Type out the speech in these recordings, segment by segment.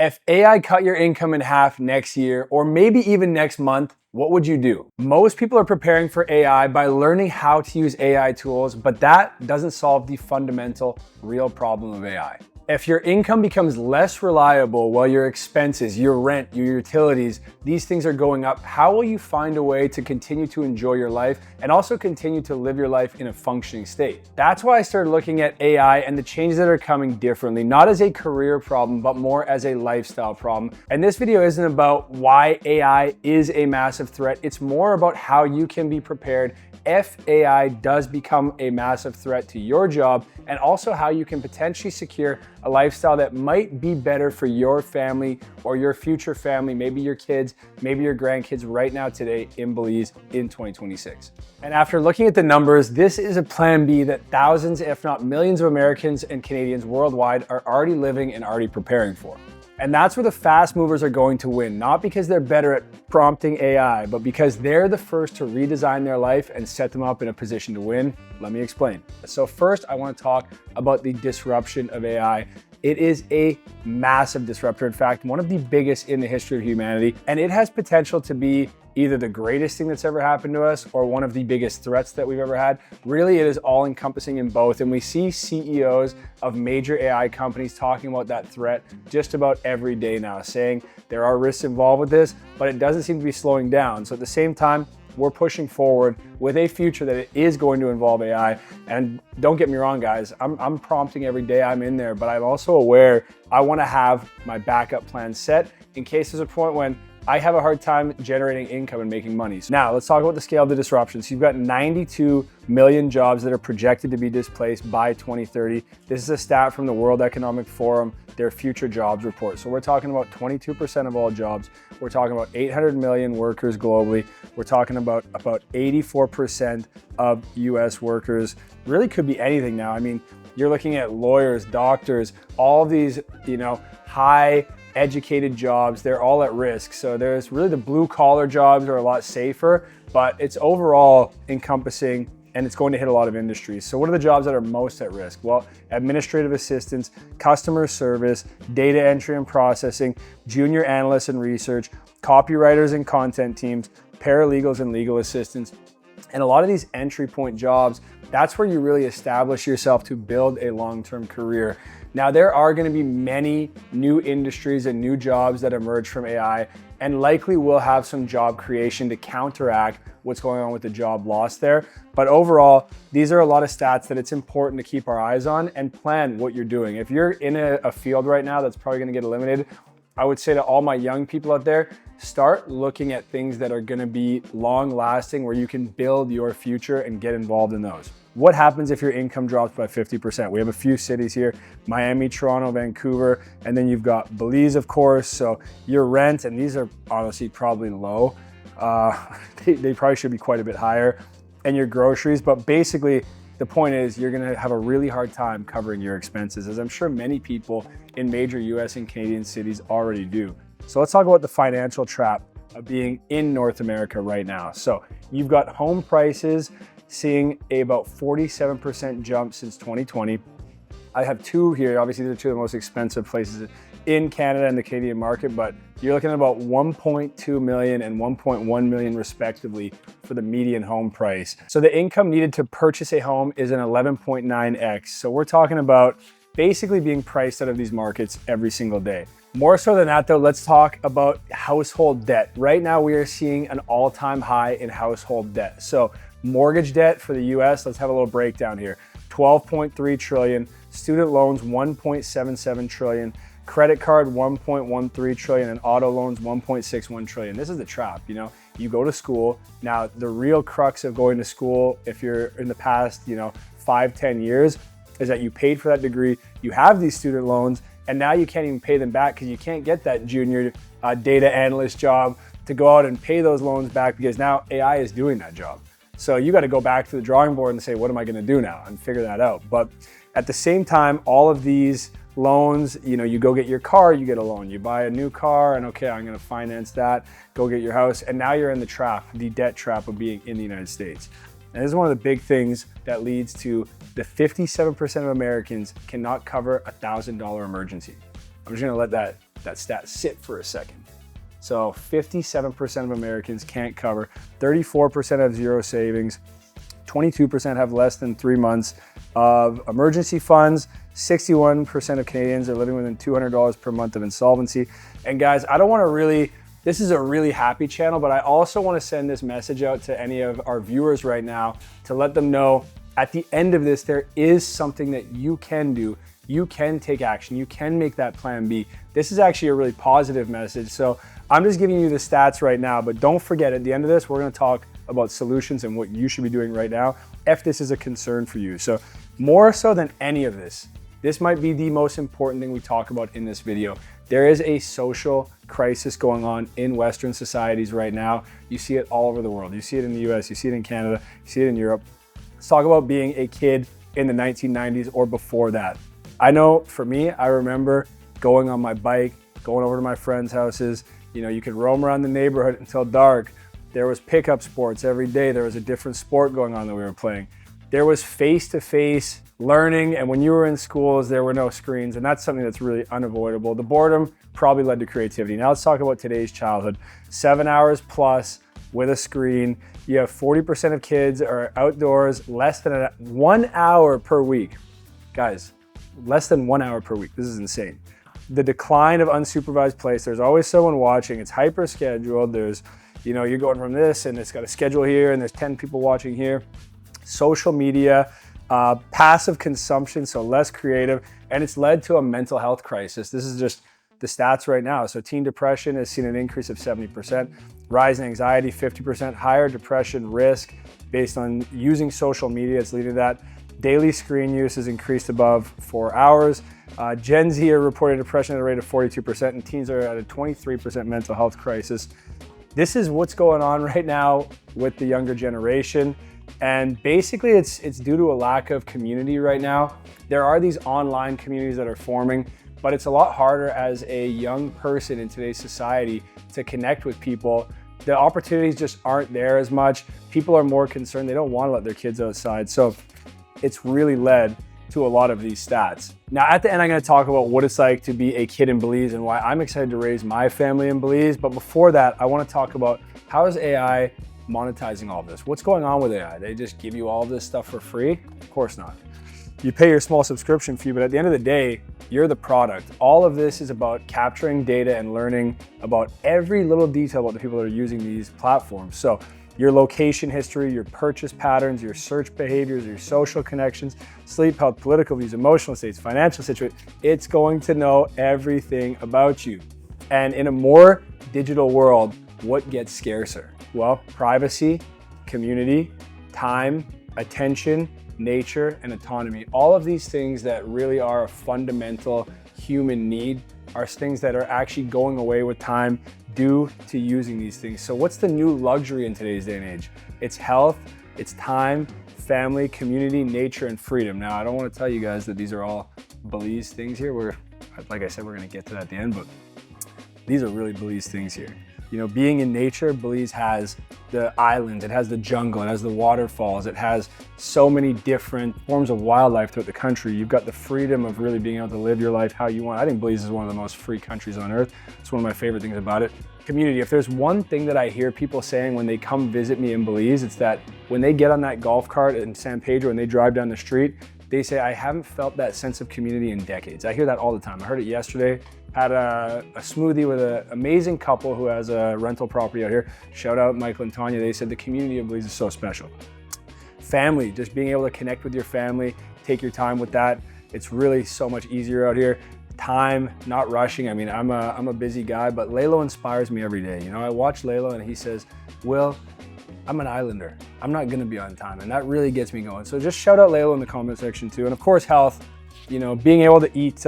If AI cut your income in half next year, or maybe even next month, what would you do? Most people are preparing for AI by learning how to use AI tools, but that doesn't solve the fundamental, real problem of AI. If your income becomes less reliable while your expenses, your rent, your utilities, these things are going up, how will you find a way to continue to enjoy your life and also continue to live your life in a functioning state? That's why I started looking at AI and the changes that are coming differently, not as a career problem, but more as a lifestyle problem. And this video isn't about why AI is a massive threat. It's more about how you can be prepared if AI does become a massive threat to your job, and also how you can potentially secure a lifestyle that might be better for your family or your future family, maybe your kids, maybe your grandkids right now today in Belize in 2026. And after looking at the numbers, this is a plan B that thousands, if not millions of Americans and Canadians worldwide are already living and already preparing for. And that's where the fast movers are going to win, not because they're better at prompting AI, but because they're the first to redesign their life and set them up in a position to win. Let me explain. So first, I want to talk about the disruption of AI. It is a massive disruptor. In fact, one of the biggest in the history of humanity, and it has potential to be either the greatest thing that's ever happened to us or one of the biggest threats that we've ever had. Really, it is all encompassing in both. And we see CEOs of major AI companies talking about that threat just about every day now, saying there are risks involved with this, but it doesn't seem to be slowing down. So at the same time, we're pushing forward with a future that it is going to involve AI. And don't get me wrong, guys, I'm prompting every day I'm in there, but I'm also aware I want to have my backup plan set in case there's a point when I have a hard time generating income and making money. So now let's talk about the scale of the disruption. So you've got 92 million jobs that are projected to be displaced by 2030. This is a stat from the World Economic Forum, their future jobs report. So we're talking about 22% of all jobs. We're talking about 800 million workers globally. We're talking about 84% of US workers. Really could be anything now. I mean, you're looking at lawyers, doctors, all of these, high educated jobs, they're all at risk. So there's really the blue collar jobs are a lot safer, but it's overall encompassing and it's going to hit a lot of industries. So what are the jobs that are most at risk? Well, administrative assistants, customer service, data entry and processing, junior analysts and research, copywriters and content teams, paralegals and legal assistants. And a lot of these entry point jobs, that's where you really establish yourself to build a long-term career. Now, there are going to be many new industries and new jobs that emerge from AI, and likely will have some job creation to counteract what's going on with the job loss there. But overall, these are a lot of stats that it's important to keep our eyes on and plan what you're doing. If you're in a field right now that's probably going to get eliminated, I would say to all my young people out there, start looking at things that are going to be long lasting, where you can build your future and get involved in those. What happens if your income drops by 50%? We have a few cities here, Miami, Toronto, Vancouver, and then you've got Belize, of course. So your rent, and these are honestly probably low. They probably should be quite a bit higher, and your groceries. But basically, the point is you're gonna have a really hard time covering your expenses, as I'm sure many people in major US and Canadian cities already do. So let's talk about the financial trap of being in North America right now. So you've got home prices seeing about 47% jump since 2020. I have two here. Obviously, they're two of the most expensive places in Canada and the Canadian market, but you're looking at about 1.2 million and 1.1 million respectively for the median home price. So the income needed to purchase a home is an 11.9x. So we're talking about basically being priced out of these markets every single day. More so than that though, let's talk about household debt. Right now we are seeing an all-time high in household debt. So mortgage debt for the US, let's have a little breakdown here. 12.3 trillion, student loans 1.77 trillion, credit card 1.13 trillion, and auto loans 1.61 trillion. This is the trap, you go to school. Now, the real crux of going to school, if you're in the past, 5-10 years, is that you paid for that degree, you have these student loans, and now you can't even pay them back because you can't get that junior data analyst job to go out and pay those loans back, because now AI is doing that job. So you got to go back to the drawing board and say, what am I going to do now, and figure that out. But at the same time, all of these loans, you go get your car, you get a loan, you buy a new car, and okay, I'm going to finance that, go get your house. And now you're in the trap, the debt trap of being in the United States. And this is one of the big things that leads to the 57% of Americans cannot cover a $1,000 emergency. I'm just gonna let that stat sit for a second. So 57% of Americans can't cover, 34% have zero savings, 22% have less than 3 months of emergency funds, 61% of Canadians are living within $200 per month of insolvency. And guys, I don't wanna this is a really happy channel, but I also wanna send this message out to any of our viewers right now to let them know at the end of this, there is something that you can do. You can take action. You can make that plan B. This is actually a really positive message. So I'm just giving you the stats right now, but don't forget at the end of this, we're gonna talk about solutions and what you should be doing right now if this is a concern for you. So more so than any of this might be the most important thing we talk about in this video. There is a social crisis going on in Western societies right now. You see it all over the world. You see it in the US, you see it in Canada, you see it in Europe. Let's talk about being a kid in the 1990s or before that. I know for me, I remember going on my bike, going over to my friends' houses. You know, you could roam around the neighborhood until dark. There was pickup sports every day. There was a different sport going on that we were playing. There was face-to-face learning, and when you were in schools, there were no screens, and that's something that's really unavoidable. The boredom probably led to creativity. Now let's talk about today's childhood. 7 hours plus with a screen. You have 40% of kids are outdoors less than 1 hour per week. Guys, less than 1 hour per week. This is insane. The decline of unsupervised play. There's always someone watching. It's hyper scheduled. There's, you know, you're going from this and it's got a schedule here and there's 10 people watching here. Social media, passive consumption, so less creative, and it's led to a mental health crisis. This is just the stats right now. So teen depression has seen an increase of 70%, rise in anxiety 50%, higher depression risk based on using social media. It's leading to that. Daily screen use has increased above 4 hours. Gen Z are reporting depression at a rate of 42%, and teens are at a 23% mental health crisis. This is what's going on right now with the younger generation. And basically it's due to a lack of community right now. There are these online communities that are forming, but it's a lot harder as a young person in today's society to connect with people. The opportunities just aren't there as much. People are more concerned. They don't want to let their kids outside. So it's really led to a lot of these stats. Now, at the end, I'm going to talk about what it's like to be a kid in Belize and why I'm excited to raise my family in Belize. But before that, I want to talk about how is AI monetizing all of this? What's going on with AI? They just give you all this stuff for free? Of course not. You pay your small subscription fee, but at the end of the day, you're the product. All of this is about capturing data and learning about every little detail about the people that are using these platforms. So your location history, your purchase patterns, your search behaviors, your social connections, sleep health, political views, emotional states, financial situation, it's going to know everything about you. And in a more digital world, what gets scarcer? Well, privacy, community, time, attention, nature, and autonomy. All of these things that really are a fundamental human need are things that are actually going away with time due to using these things. So what's the new luxury in today's day and age? It's health, it's time, family, community, nature, and freedom. Now, I don't want to tell you guys that these are all Belize things here. Like I said, we're going to get to that at the end, but these are really Belize things here. You know, being in nature, Belize has the islands, it has the jungle, it has the waterfalls, it has so many different forms of wildlife throughout the country. You've got the freedom of really being able to live your life how you want. I think Belize is one of the most free countries on earth. It's one of my favorite things about it. Community. If there's one thing that I hear people saying when they come visit me in Belize, it's that when they get on that golf cart in San Pedro and they drive down the street, they say, I haven't felt that sense of community in decades. I hear that all the time. I heard it yesterday. Had a smoothie with an amazing couple who has a rental property out here. Shout out Michael and Tanya. They said the community of Belize is so special. Family, just being able to connect with your family, take your time with that. It's really so much easier out here. Time, not rushing. I mean, I'm a busy guy, but Lalo inspires me every day. You know, I watch Lalo and he says, Will, I'm an islander. I'm not gonna be on time. And that really gets me going. So just shout out Lalo in the comment section too. And of course, health, you know, being able to eat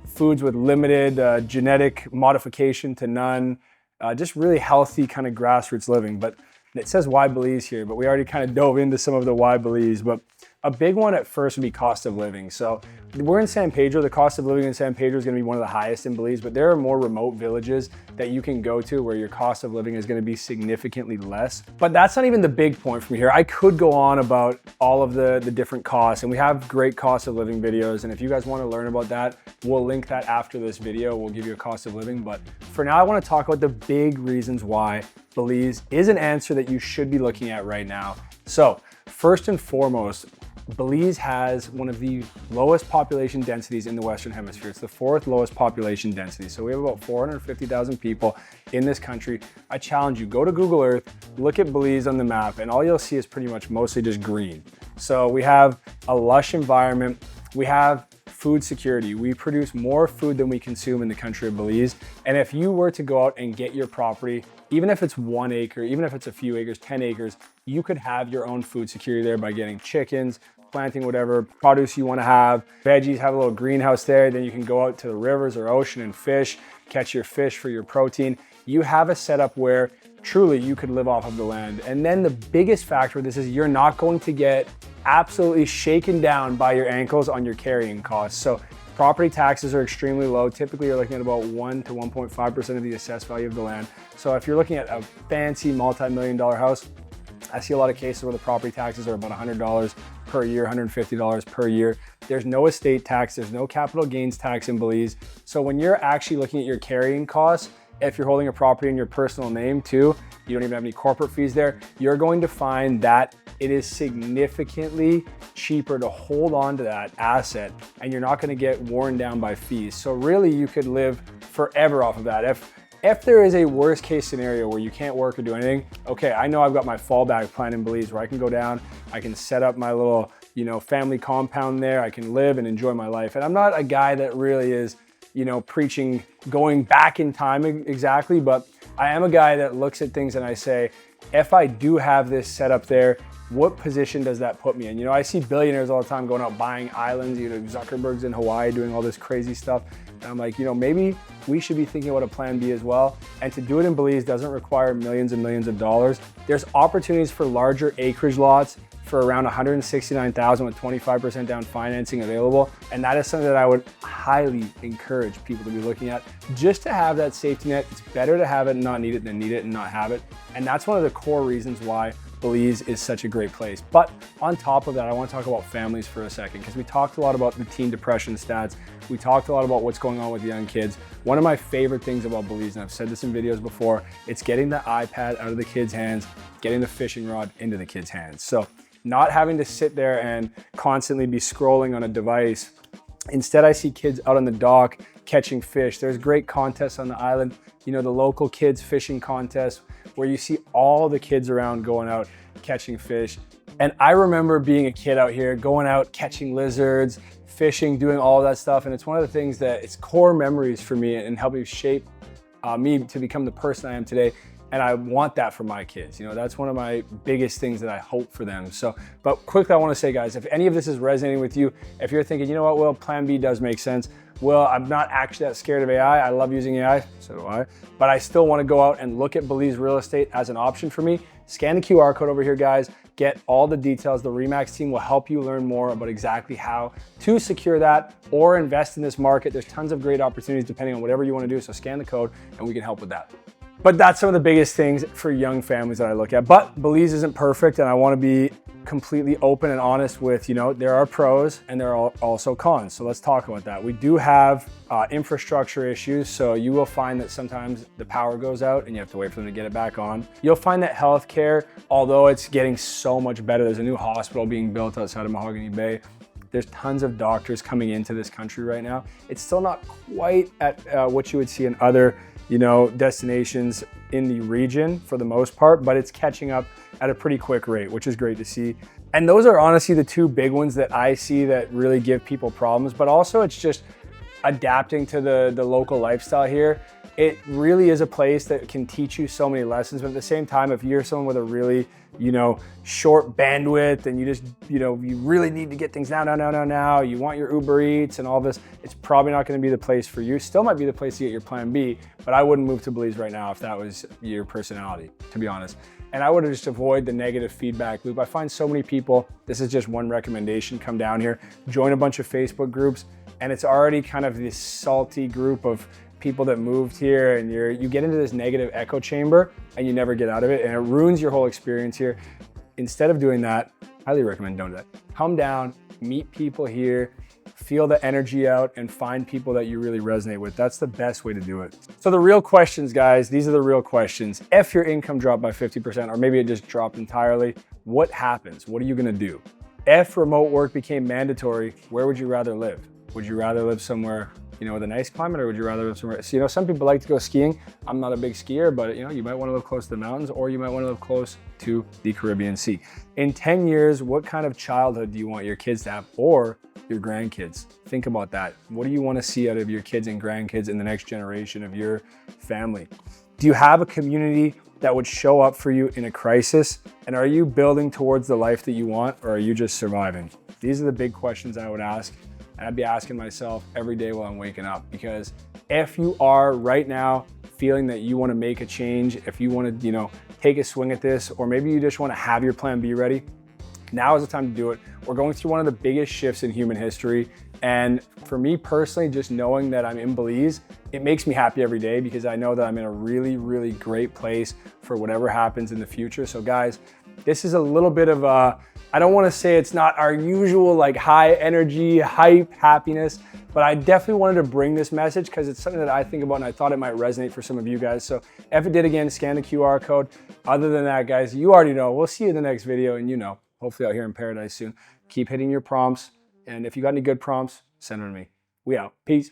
foods with limited genetic modification to none, just really healthy kind of grassroots living. But it says why Belize here, but we already kind of dove into some of the why Belize. But A big one at first would be cost of living. So we're in San Pedro. The cost of living in San Pedro is going to be one of the highest in Belize, but there are more remote villages that you can go to where your cost of living is going to be significantly less. But that's not even the big point from here. I could go on about all of the different costs, and we have great cost of living videos. And if you guys want to learn about that, we'll link that after this video. We'll give you a cost of living. But for now, I want to talk about the big reasons why Belize is an answer that you should be looking at right now. So first and foremost, Belize has one of the lowest population densities in the Western Hemisphere. It's the fourth lowest population density. So we have about 450,000 people in this country. I challenge you, go to Google Earth, look at Belize on the map, and all you'll see is pretty much mostly just green. So we have a lush environment. We have food security. We produce more food than we consume in the country of Belize. And if you were to go out and get your property, even if it's 1 acre, even if it's a few acres, 10 acres, you could have your own food security there by getting chickens, planting whatever produce you want to have, veggies, have a little greenhouse there. Then you can go out to the rivers or ocean and fish, catch your fish for your protein. You have a setup where truly you could live off of the land. And then the biggest factor of this is you're not going to get absolutely shaken down by your ankles on your carrying costs. So property taxes are extremely low. Typically, you're looking at about 1 to 1.5% of the assessed value of the land. So if you're looking at a fancy multi-million-dollar house, I see a lot of cases where the property taxes are about $100 per year, $150 per year. There's no estate tax, there's no capital gains tax in Belize. So when you're actually looking at your carrying costs, if you're holding a property in your personal name too, you don't even have any corporate fees there, you're going to find that it is significantly cheaper to hold on to that asset and you're not going to get worn down by fees. So really you could live forever off of that. If there is a worst case scenario where you can't work or do anything, okay, I know I've got my fallback plan in Belize where I can go down, I can set up my little, family compound there, I can live and enjoy my life. And I'm not a guy that really is, preaching going back in time exactly, but I am a guy that looks at things and I say, if I do have this set up there, what position does that put me in? I see billionaires all the time going out buying islands, Zuckerberg's in Hawaii doing all this crazy stuff. And I'm like, maybe we should be thinking about a plan B as well. And to do it in Belize doesn't require millions and millions of dollars. There's opportunities for larger acreage lots for around $169,000 with 25% down financing available. And that is something that I would highly encourage people to be looking at just to have that safety net. It's better to have it and not need it than need it and not have it. And that's one of the core reasons why Belize is such a great place. But on top of that, I want to talk about families for a second because we talked a lot about the teen depression stats. We talked a lot about what's going on with young kids. One of my favorite things about Belize, and I've said this in videos before, it's getting the iPad out of the kids' hands, getting the fishing rod into the kids' hands. So not having to sit there and constantly be scrolling on a device. Instead, I see kids out on the dock catching fish. There's great contests on the island, the local kids fishing contest where you see all the kids around going out catching fish. And I remember being a kid out here, going out catching lizards, fishing, doing all of that stuff. And it's one of the things that it's core memories for me and helping shape me to become the person I am today. And I want that for my kids. That's one of my biggest things that I hope for them. So, but quickly, I want to say, guys, if any of this is resonating with you, if you're thinking, Will, plan B does make sense. Well, I'm not actually that scared of AI. I love using AI, so do I. But I still want to go out and look at Belize real estate as an option for me. Scan the QR code over here, guys. Get all the details. The RE/MAX team will help you learn more about exactly how to secure that or invest in this market. There's tons of great opportunities depending on whatever you want to do. So scan the code and we can help with that. But that's some of the biggest things for young families that I look at. But Belize isn't perfect, and I want to be completely open and honest with, there are pros and there are also cons. So let's talk about that. We do have infrastructure issues. So you will find that sometimes the power goes out and you have to wait for them to get it back on. You'll find that healthcare, although it's getting so much better, there's a new hospital being built outside of Mahogany Bay. There's tons of doctors coming into this country right now. It's still not quite at what you would see in other destinations in the region for the most part, but it's catching up at a pretty quick rate, which is great to see. And those are honestly the two big ones that I see that really give people problems, but also it's just adapting to the local lifestyle here, it really is a place that can teach you so many lessons. But at the same time, if you're someone with a really, short bandwidth and you just, you really need to get things now, you want your Uber Eats and all this, it's probably not going to be the place for you. Still might be the place to get your plan B, but I wouldn't move to Belize right now if that was your personality, to be honest. And I would just avoid the negative feedback loop. I find so many people, this is just one recommendation, come down here, join a bunch of Facebook groups, and it's already kind of this salty group of people that moved here, and you get into this negative echo chamber and you never get out of it, and it ruins your whole experience here. Instead of doing that, highly recommend don't do that. Come down, meet people here, feel the energy out, and find people that you really resonate with. That's the best way to do it. So the real questions, guys, these are the real questions. If your income dropped by 50%, or maybe it just dropped entirely, what happens? What are you gonna do? If remote work became mandatory, where would you rather live? Would you rather live somewhere, with a nice climate, or would you rather live somewhere? So, some people like to go skiing. I'm not a big skier, but you might want to live close to the mountains, or you might want to live close to the Caribbean Sea. In 10 years, what kind of childhood do you want your kids to have, or your grandkids? Think about that. What do you want to see out of your kids and grandkids in the next generation of your family? Do you have a community that would show up for you in a crisis? And are you building towards the life that you want, or are you just surviving? These are the big questions I would ask. And I'd be asking myself every day while I'm waking up, because if you are right now feeling that you want to make a change, if you want to, take a swing at this, or maybe you just want to have your plan B ready, now is the time to do it. We're going through one of the biggest shifts in human history. And for me personally, just knowing that I'm in Belize, it makes me happy every day, because I know that I'm in a really, really great place for whatever happens in the future. So guys, this is a little bit of I don't want to say it's not our usual high energy, hype, happiness, but I definitely wanted to bring this message because it's something that I think about and I thought it might resonate for some of you guys. So if it did, again, scan the QR code. Other than that, guys, you already know. We'll see you in the next video, and hopefully out here in paradise soon. Keep hitting your prompts, and if you got any good prompts, send them to me. We out. Peace.